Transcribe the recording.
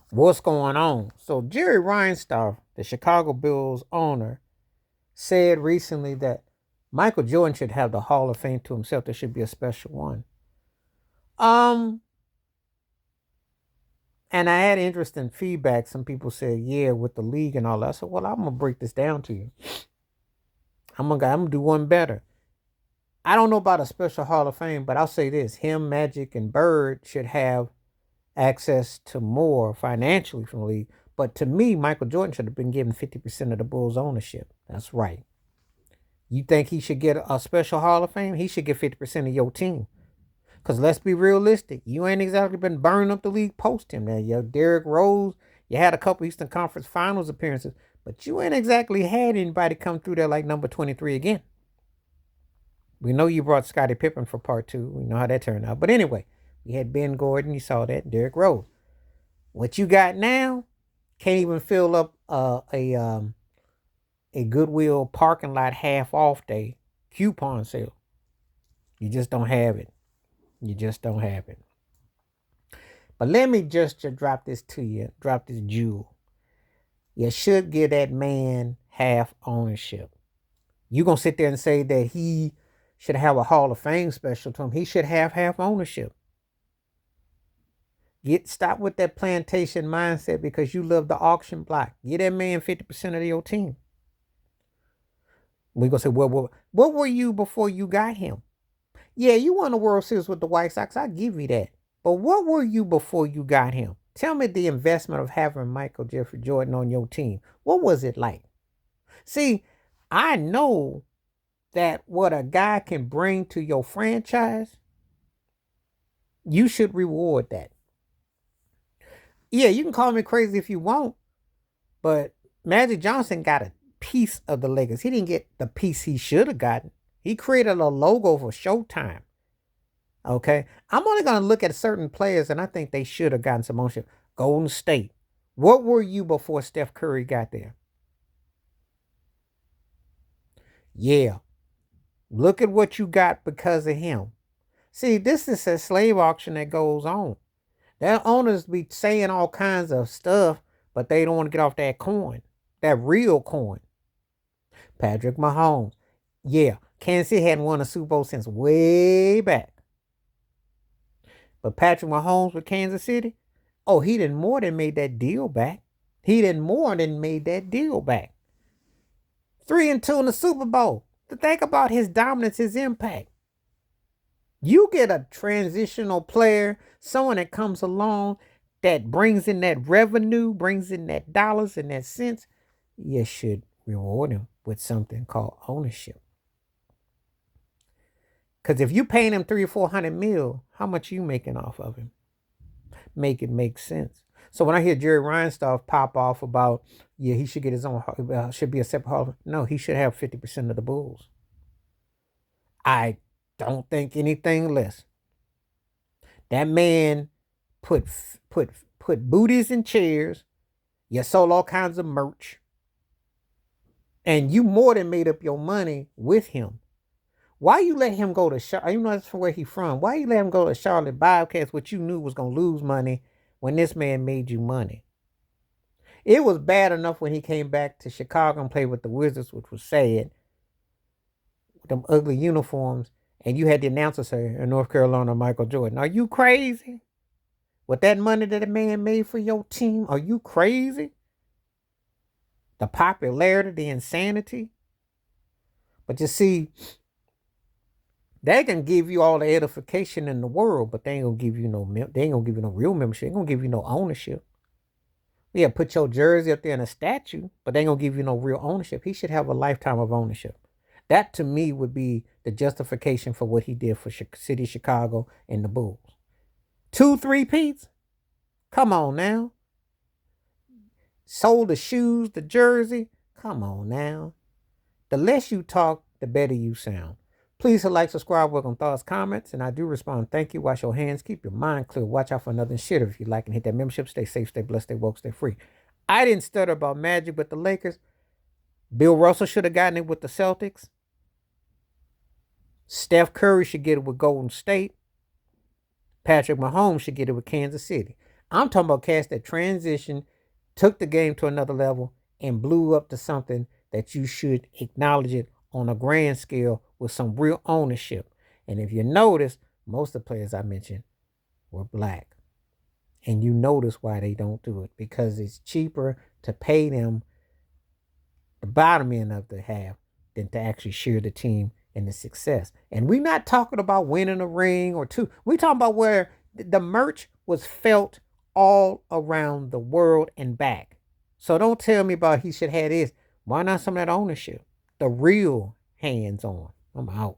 what's going on. So Jerry Reinsdurf, the Chicago Bulls owner, said recently that Michael Jordan should have the Hall of Fame to himself. There should be a special one. Um, and I had interesting feedback. Some people said, yeah, with the league and all that. So, well, I'm gonna break this down to you. I'm gonna do one better. I don't know about a special Hall of Fame, but I'll say this: him, Magic, and Bird should have access to more financially from the league. But to me, Michael Jordan should have been given 50% of the Bulls' ownership. That's right. You think he should get a special Hall of Fame? He should get 50% of your team. Because let's be realistic. You ain't exactly been burning up the league post him. Now, you Derrick Rose, you had a couple Eastern Conference Finals appearances, but you ain't exactly had anybody come through there like number 23 again. We know you brought Scottie Pippen for part two. We know how that turned out. But anyway, you had Ben Gordon, you saw that, Derrick Rose. What you got now can't even fill up a Goodwill parking lot half off day coupon sale. You just don't have it. You just don't have it. But let me just drop this to you, drop this jewel. You should give that man half ownership. You gonna sit there and say that he should have a Hall of Fame special to him. He should have half ownership. Stop with that plantation mindset because you love the auction block. Get that man 50% of your team. We gonna say, well, what were you before you got him? Yeah, you won the World Series with the White Sox. I give you that. But what were you before you got him? Tell me the investment of having Michael Jeffrey Jordan on your team. What was it like? See, I know that what a guy can bring to your franchise, you should reward that. Yeah, you can call me crazy if you want, but Magic Johnson got a piece of the Lakers. He didn't get the piece he should have gotten. He created a logo for Showtime. Okay. I'm only going to look at certain players, and I think they should have gotten some ownership. Golden State. What were you before Steph Curry got there? Yeah. Look at what you got because of him. See, this is a slave auction that goes on. Their owners be saying all kinds of stuff, but they don't want to get off that coin, that real coin. Patrick Mahomes. Yeah, Kansas City hadn't won a Super Bowl since way back. But Patrick Mahomes with Kansas City, oh, he didn't more than made that deal back. He didn't more than made that deal back. 3-2 in the Super Bowl. To think about his dominance, his impact. You get a transitional player, someone that comes along that brings in that revenue, brings in that dollars and that cents, you should reward him with something called ownership. Because if you paying him 300 or 400 mil, how much you making off of him? Make it make sense. So when I hear Jerry Reinsdurf pop off about, yeah, he should get his own, should be a separate hall. No, he should have 50% of the Bulls. I don't think anything less. That man put booties in chairs. You sold all kinds of merch, and you more than made up your money with him. Why you let him go to Charlotte? You know that's from where he from. Why you let him go to Charlotte Bobcats, which you knew was gonna lose money when this man made you money? It was bad enough when he came back to Chicago and played with the Wizards, which was sad. With them ugly uniforms, and you had the announcer say, in North Carolina, Michael Jordan. Are you crazy? With that money that a man made for your team, are you crazy? The popularity, the insanity. But you see, they can give you all the edification in the world, but they ain't gonna give you no real membership. They ain't gonna give you no ownership. Yeah, put your jersey up there in a statue, but they ain't gonna give you no real ownership. He should have a lifetime of ownership. That to me would be the justification for what he did for City of Chicago and the Bulls. 2 3-peats? Come on now. Sold the shoes, the jersey. Come on now. The less you talk, the better you sound. Please like, subscribe, welcome thoughts, comments, and I do respond. Thank you. Wash your hands. Keep your mind clear. Watch out for another shit if you like, and hit that membership. Stay safe, stay blessed, stay woke, stay free. I didn't stutter about Magic with the Lakers. Bill Russell should have gotten it with the Celtics. Steph Curry should get it with Golden State. Patrick Mahomes should get it with Kansas City. I'm talking about cats that transitioned, took the game to another level, and blew up to something that you should acknowledge it on a grand scale with some real ownership. And if you notice, most of the players I mentioned were black. And you notice why they don't do it, because it's cheaper to pay them the bottom end of the half than to actually share the team and the success. And we're not talking about winning a ring or two. We're talking about where the merch was felt all around the world and back. So don't tell me about he should have this. Why not some of that ownership? The real hands on. I'm out.